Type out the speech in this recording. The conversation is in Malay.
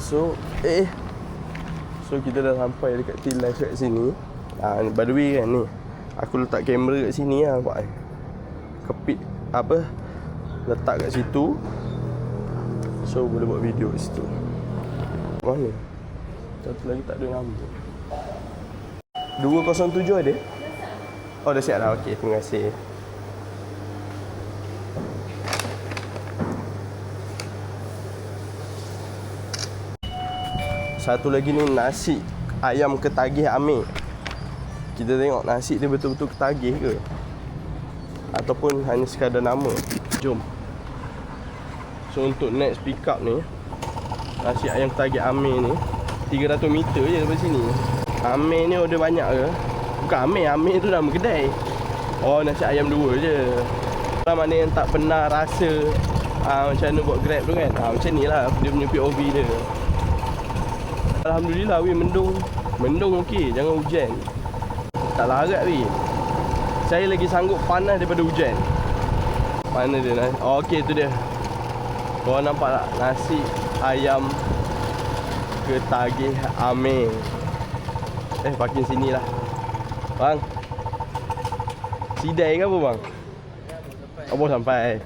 So So kita dah sampai dekat Till Life kat sini. By the way kan ni, aku letak kamera kat sini lah, nampak kan. Kepit apa, letak kat situ. So boleh buat video kat situ. Mana? Satu lagi tak ada nama. 207 ada? Oh dah siap dah, okey, terima kasih. Satu lagi ni nasi ayam ketagih Amir. Kita tengok nasi dia betul-betul ketagih ke, ataupun hanya sekadar nama. Jom. So untuk next pick up ni, nasi ayam ketagih Amir ni 300 meter je daripada sini. Amir ni order banyak ke? Bukan Amir tu nama kedai. Oh, nasi ayam 2 je. Kalau mana yang tak pernah rasa macam mana buat Grab tu kan, macam ni lah dia punya POV dia. Alhamdulillah weh, mendung okey, jangan hujan. Tak larat weh. Saya lagi sanggup panas daripada hujan. Mana dia nasi? Oh, okey tu dia. Korang nampak tak nasi ayam ketagih Amir. Parking sini lah. Bang, sidai ke apa bang? Oh, sampai.